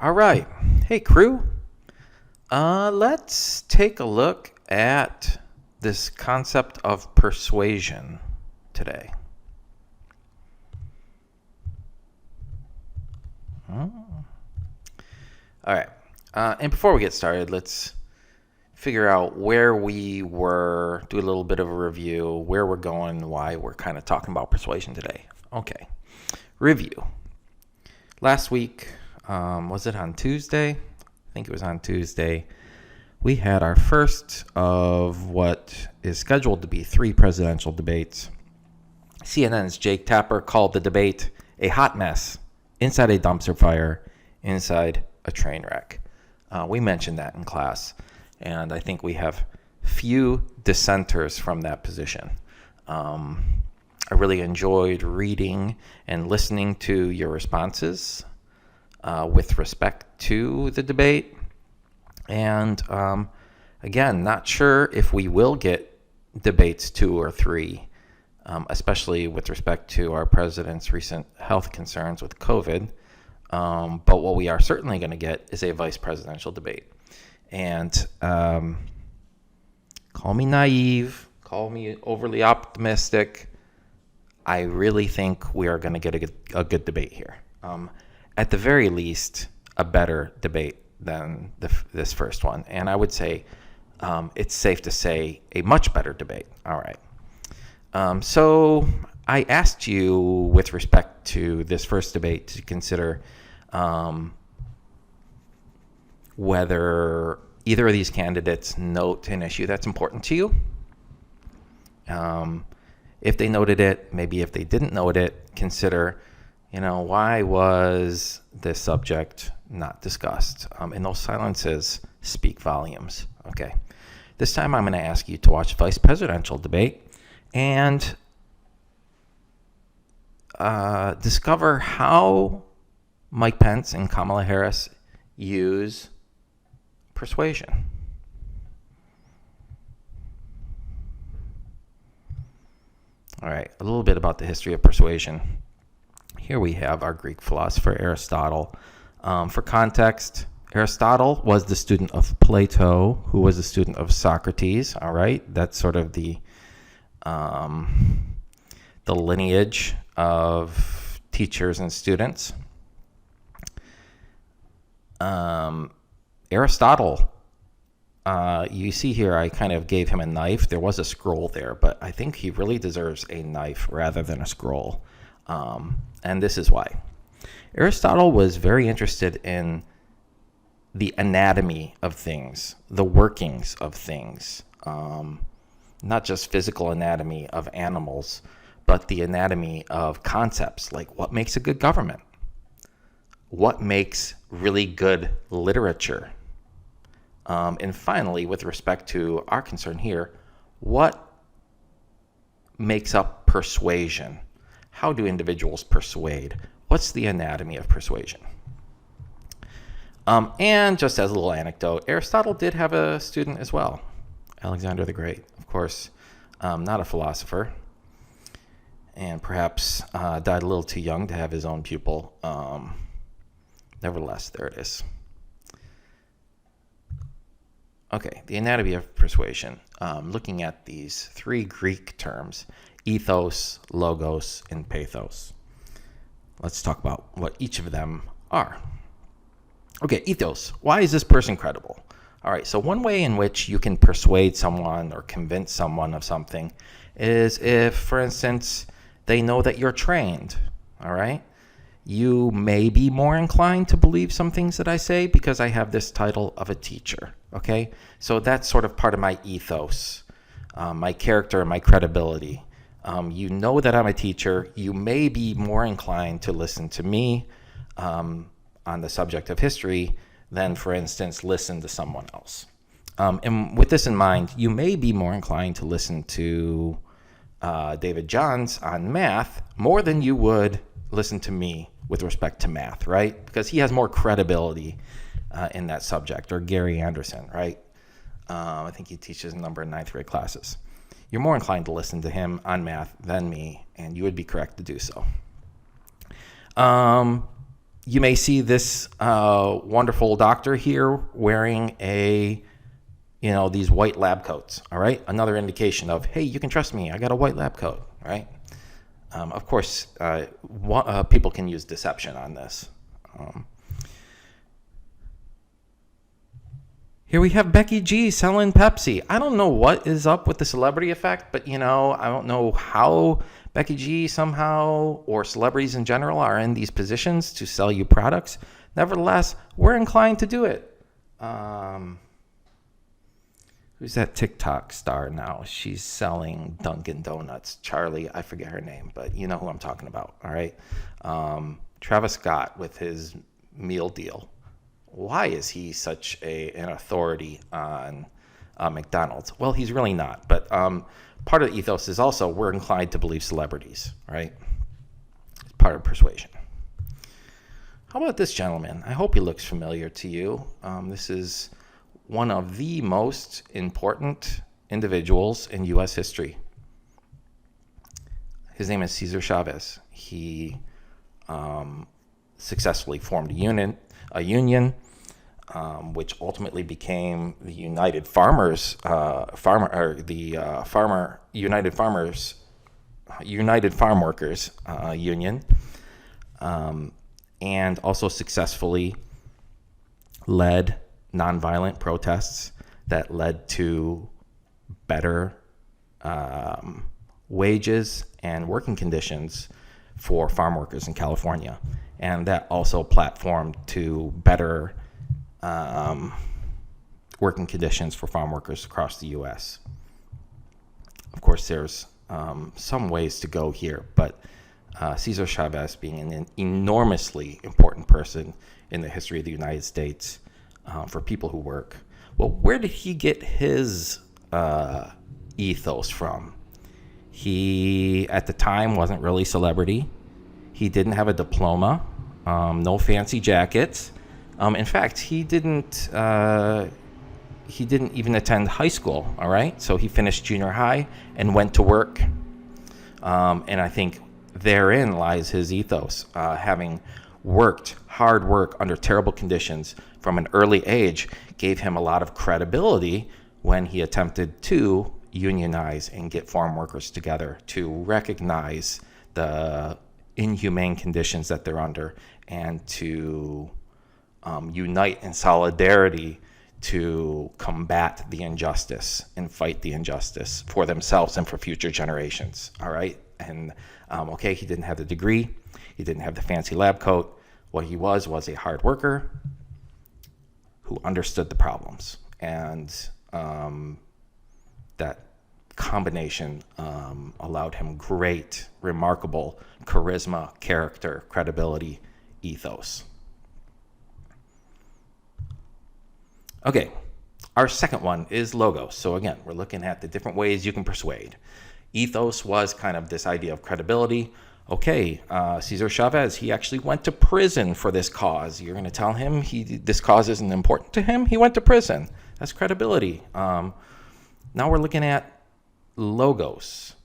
All right. Hey, crew. Let's take a look at this concept of persuasion today. All right. And before we get started, let's figure out where we were, do a little bit of a review, where we're going, why we're kind of talking about persuasion today. Okay. Review. Last week, was it on Tuesday? I think it was on Tuesday. We had our first of what is scheduled to be 3 presidential debates. CNN's Jake Tapper called the debate a hot mess, inside a dumpster fire, inside a train wreck. We mentioned that in class, and I think we have few dissenters from that position. I really enjoyed reading and listening to your responses with respect to the debate. And again, not sure if we will get debates 2 or 3, especially with respect to our president's recent health concerns with COVID. But what we are certainly going to get is a vice presidential debate. And call me naive, call me overly optimistic. I really think we are going to get a good debate here. At the very least, a better debate than this first one. And I would say it's safe to say a much better debate. All right. So I asked you with respect to this first debate to consider whether either of these candidates note an issue that's important to you. If they noted it, maybe if they didn't note it, consider, why was this subject not discussed? And those silences speak volumes. Okay. This time I'm going to ask you to watch vice presidential debate and discover how Mike Pence and Kamala Harris use persuasion. All right, a little bit about the history of persuasion. Here we have our Greek philosopher Aristotle. For context, Aristotle was the student of Plato, who was a student of Socrates. All right, that's sort of the lineage of teachers and students. Aristotle, you see here, I kind of gave him a knife. There was a scroll there, but I think he really deserves a knife rather than a scroll. And this is why. Aristotle was very interested in the anatomy of things, the workings of things, not just physical anatomy of animals, but the anatomy of concepts, like what makes a good government, what makes really good literature, and finally, with respect to our concern here, what makes up persuasion? How do individuals persuade? What's the anatomy of persuasion? And just as a little anecdote, Aristotle did have a student as well, Alexander the Great. Of course, not a philosopher, and perhaps died a little too young to have his own pupil. Nevertheless, there it is. Okay, the anatomy of persuasion. Looking at these 3 Greek terms, ethos, logos, and pathos. Let's talk about what each of them are. Okay, ethos. Why is this person credible? All right, so one way in which you can persuade someone or convince someone of something is if, for instance, they know that you're trained. All right? You may be more inclined to believe some things that I say because I have this title of a teacher. Okay? So that's sort of part of my ethos, my character, my credibility. You know that I'm a teacher. You may be more inclined to listen to me on the subject of history than, for instance, listen to someone else. And with this in mind, you may be more inclined to listen to David Johns on math more than you would listen to me with respect to math, right? Because he has more credibility in that subject, or Gary Anderson, right? I think he teaches a number of 9th grade classes. You're more inclined to listen to him on math than me, and you would be correct to do so. You may see this wonderful doctor here wearing these white lab coats. All right, another indication of, hey, you can trust me. I got a white lab coat. Right. Of course, people can use deception on this. Here we have Becky G selling Pepsi. I don't know what is up with the celebrity effect, but I don't know how Becky G somehow, or celebrities in general, are in these positions to sell you products. Nevertheless, we're inclined to do it. Who's that TikTok star now? She's selling Dunkin' Donuts. Charlie, I forget her name, but you know who I'm talking about, all right? Travis Scott with his meal deal. Why is he such an authority on McDonald's? Well, he's really not. But part of the ethos is also we're inclined to believe celebrities, right? It's part of persuasion. How about this gentleman? I hope he looks familiar to you. This is one of the most important individuals in U.S. history. His name is Cesar Chavez. He successfully formed a union, which ultimately became the United Farm Workers Union, and also successfully led nonviolent protests that led to better wages and working conditions for farm workers in California. And that also platformed to better working conditions for farm workers across the U.S. Of course, there's some ways to go here, but Cesar Chavez, being an enormously important person in the history of the United States for people who work. Well, where did he get his ethos from? He, at the time, wasn't really celebrity. He didn't have a diploma, no fancy jackets. In fact, he didn't even attend high school, all right? So he finished junior high and went to work. And I think therein lies his ethos, having worked hard work under terrible conditions from an early age gave him a lot of credibility when he attempted to unionize and get farm workers together to recognize the inhumane conditions that they're under and to unite in solidarity to combat the injustice and fight the injustice for themselves and for future generations. All right. And he didn't have the degree. He didn't have the fancy lab coat. What he was a hard worker who understood the problems. And that combination allowed him great, remarkable charisma, character, credibility, ethos. Okay, our second one is logos. So again, we're looking at the different ways you can persuade. Ethos was kind of this idea of credibility. Okay, Cesar Chavez, he actually went to prison for this cause. You're going to tell him this cause isn't important to him? He went to prison. That's credibility. Now we're looking at logos.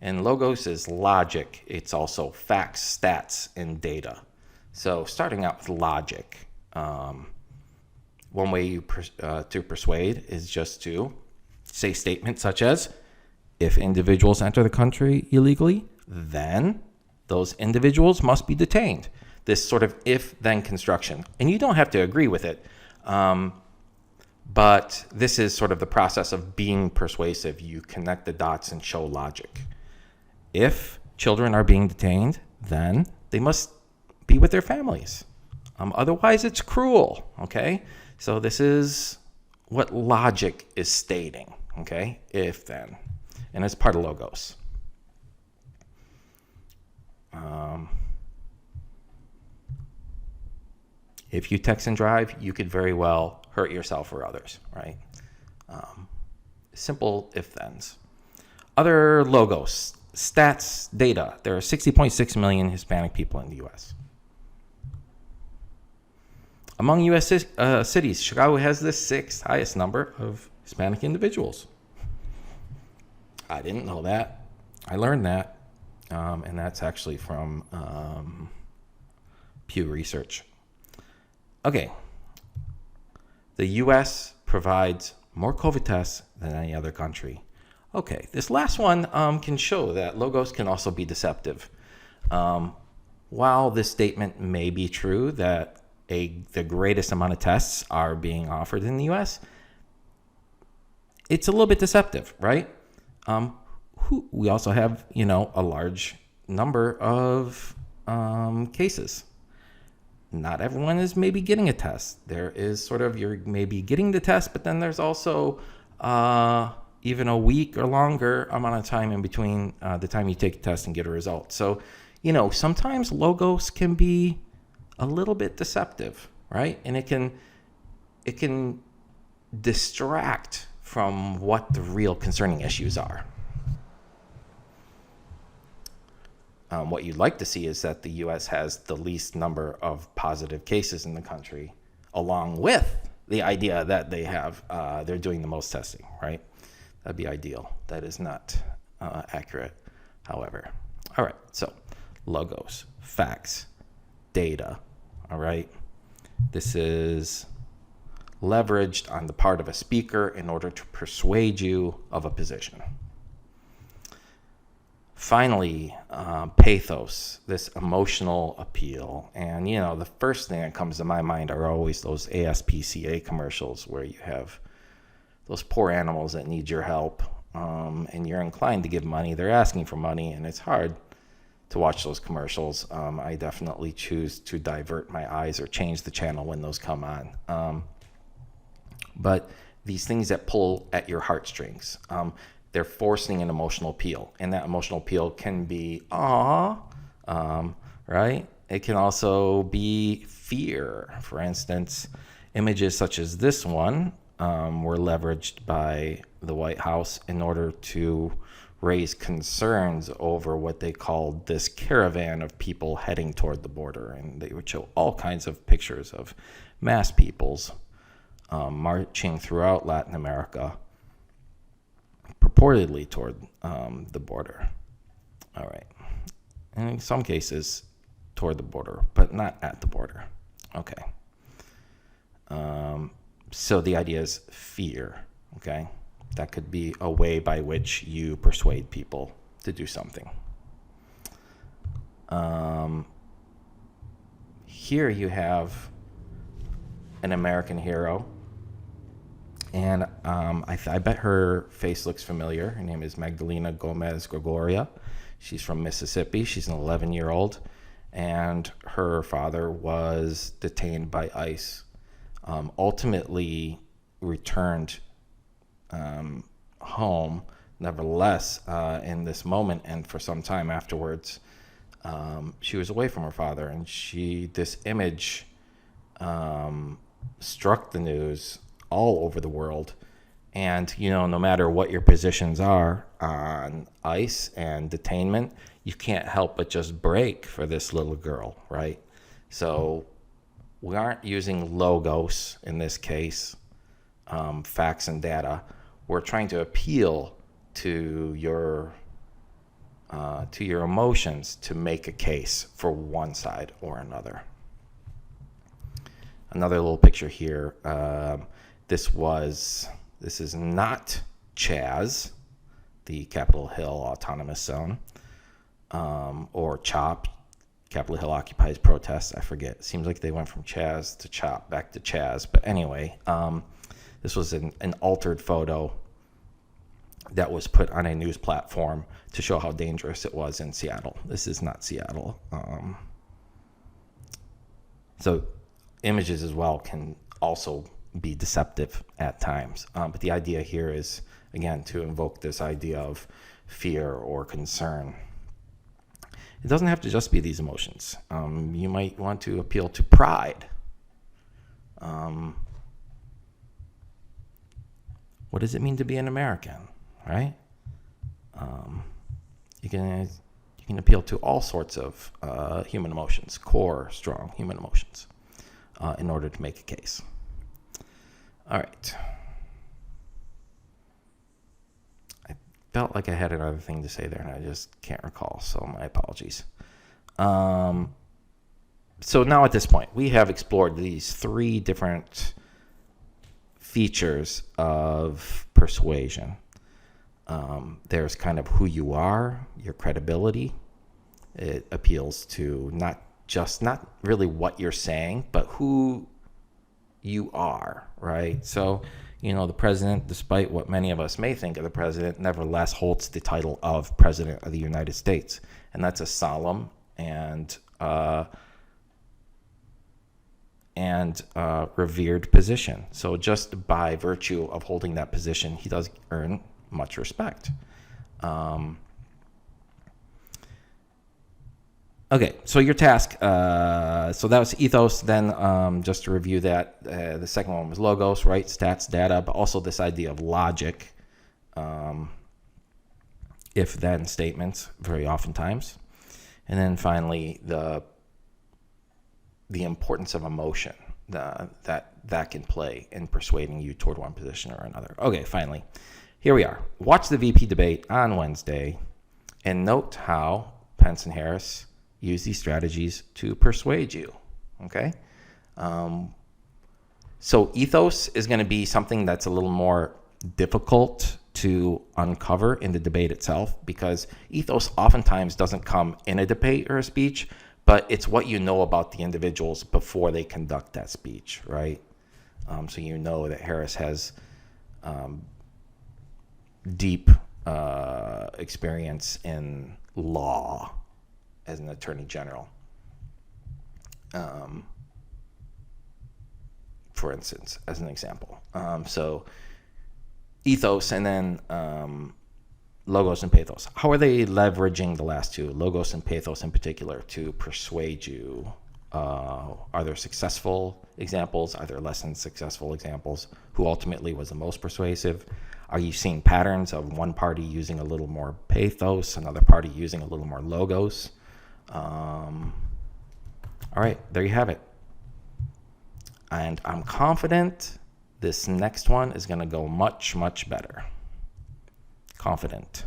And logos is logic. It's also facts, stats, and data. So starting out with logic. One way to persuade is just to say statements such as, if individuals enter the country illegally, then those individuals must be detained. This sort of if-then construction. And you don't have to agree with it, but this is sort of the process of being persuasive. You connect the dots and show logic. If children are being detained, then they must be with their families. Otherwise, it's cruel, okay? So this is what logic is stating, okay? If then. And it's part of logos. If you text and drive, you could very well hurt yourself or others, right? Simple if-thens. Other logos, stats, data. There are 60.6 million Hispanic people in the U.S. Among U.S. cities, Chicago has the 6th highest number of Hispanic individuals. I didn't know that. I learned that. And that's actually from Pew Research. Okay. The U.S. provides more COVID tests than any other country. Okay, this last one can show that logos can also be deceptive. While this statement may be true that the greatest amount of tests are being offered in the U.S., it's a little bit deceptive, right? We also have, a large number of cases. Not everyone is maybe getting a test. There is sort of, you're maybe getting the test, but then there's also even a week or longer amount of time in between the time you take a test and get a result. So, sometimes logos can be a little bit deceptive, right? And it can distract from what the real concerning issues are. What you'd like to see is that the U.S. has the least number of positive cases in the country, along with the idea that they're doing the most testing, right? That'd be ideal. That is not accurate, however. All right, so logos, facts, data, all right? This is leveraged on the part of a speaker in order to persuade you of a position. Finally, pathos, this emotional appeal. And, the first thing that comes to my mind are always those ASPCA commercials where you have those poor animals that need your help, and you're inclined to give money. They're asking for money, and it's hard to watch those commercials. I definitely choose to divert my eyes or change the channel when those come on. But these things that pull at your heartstrings, they're forcing an emotional appeal, and that emotional appeal can be right? It can also be fear. For instance, images such as this one were leveraged by the White House in order to raise concerns over what they called this caravan of people heading toward the border, and they would show all kinds of pictures of mass peoples marching throughout Latin America, purportedly toward the border. All right. And in some cases, toward the border, but not at the border. Okay. So the idea is fear, okay? That could be a way by which you persuade people to do something. Here you have an American hero. And I bet her face looks familiar. Her name is Magdalena Gomez Gregoria. She's from Mississippi. She's an 11-year-old. And her father was detained by ICE, ultimately returned home, nevertheless, in this moment and for some time afterwards. She was away from her father, and this image struck the news all over the world. And, no matter what your positions are on ICE and detainment, you can't help but just break for this little girl, right? So we aren't using logos in this case, facts and data. We're trying to appeal to your emotions to make a case for one side or another. Another little picture here. This is not Chaz, the Capitol Hill Autonomous Zone, or CHOP, Capitol Hill Occupies Protests. I forget. It seems like they went from Chaz to CHOP, back to Chaz. But anyway, this was an altered photo that was put on a news platform to show how dangerous it was in Seattle. This is not Seattle. So images as well can also be deceptive at times. But the idea here is, again, to invoke this idea of fear or concern. It doesn't have to just be these emotions. You might want to appeal to pride. What does it mean to be an American, right? You can appeal to all sorts of human emotions, core, strong human emotions, in order to make a case. All right. I felt like I had another thing to say there, and I just can't recall, so my apologies. So now at this point, we have explored these three different features of persuasion. There's kind of who you are, your credibility. It appeals to not really what you're saying, but who you are, right? So, the president, despite what many of us may think of the president, nevertheless holds the title of President of the United States. And that's a solemn and revered position. So just by virtue of holding that position, he does earn much respect. Okay, so your task, so that was ethos. Then just to review that, the second one was logos, right? Stats, data, but also this idea of logic, if-then statements, very oftentimes. And then finally, the importance of emotion that can play in persuading you toward one position or another. Okay, finally, here we are. Watch the VP debate on Wednesday and note how Pence and Harris use these strategies to persuade you, okay? So ethos is going to be something that's a little more difficult to uncover in the debate itself, because ethos oftentimes doesn't come in a debate or a speech, but it's what you know about the individuals before they conduct that speech, right? So you know that Harris has deep experience in law as an attorney general, for instance, as an example. So ethos and then logos and pathos. How are they leveraging the last two, logos and pathos in particular, to persuade you? Are there successful examples? Are there less than successful examples? Who ultimately was the most persuasive? Are you seeing patterns of one party using a little more pathos, another party using a little more logos? All right, there you have it. And I'm confident this next one is going to go much, much better. Confident.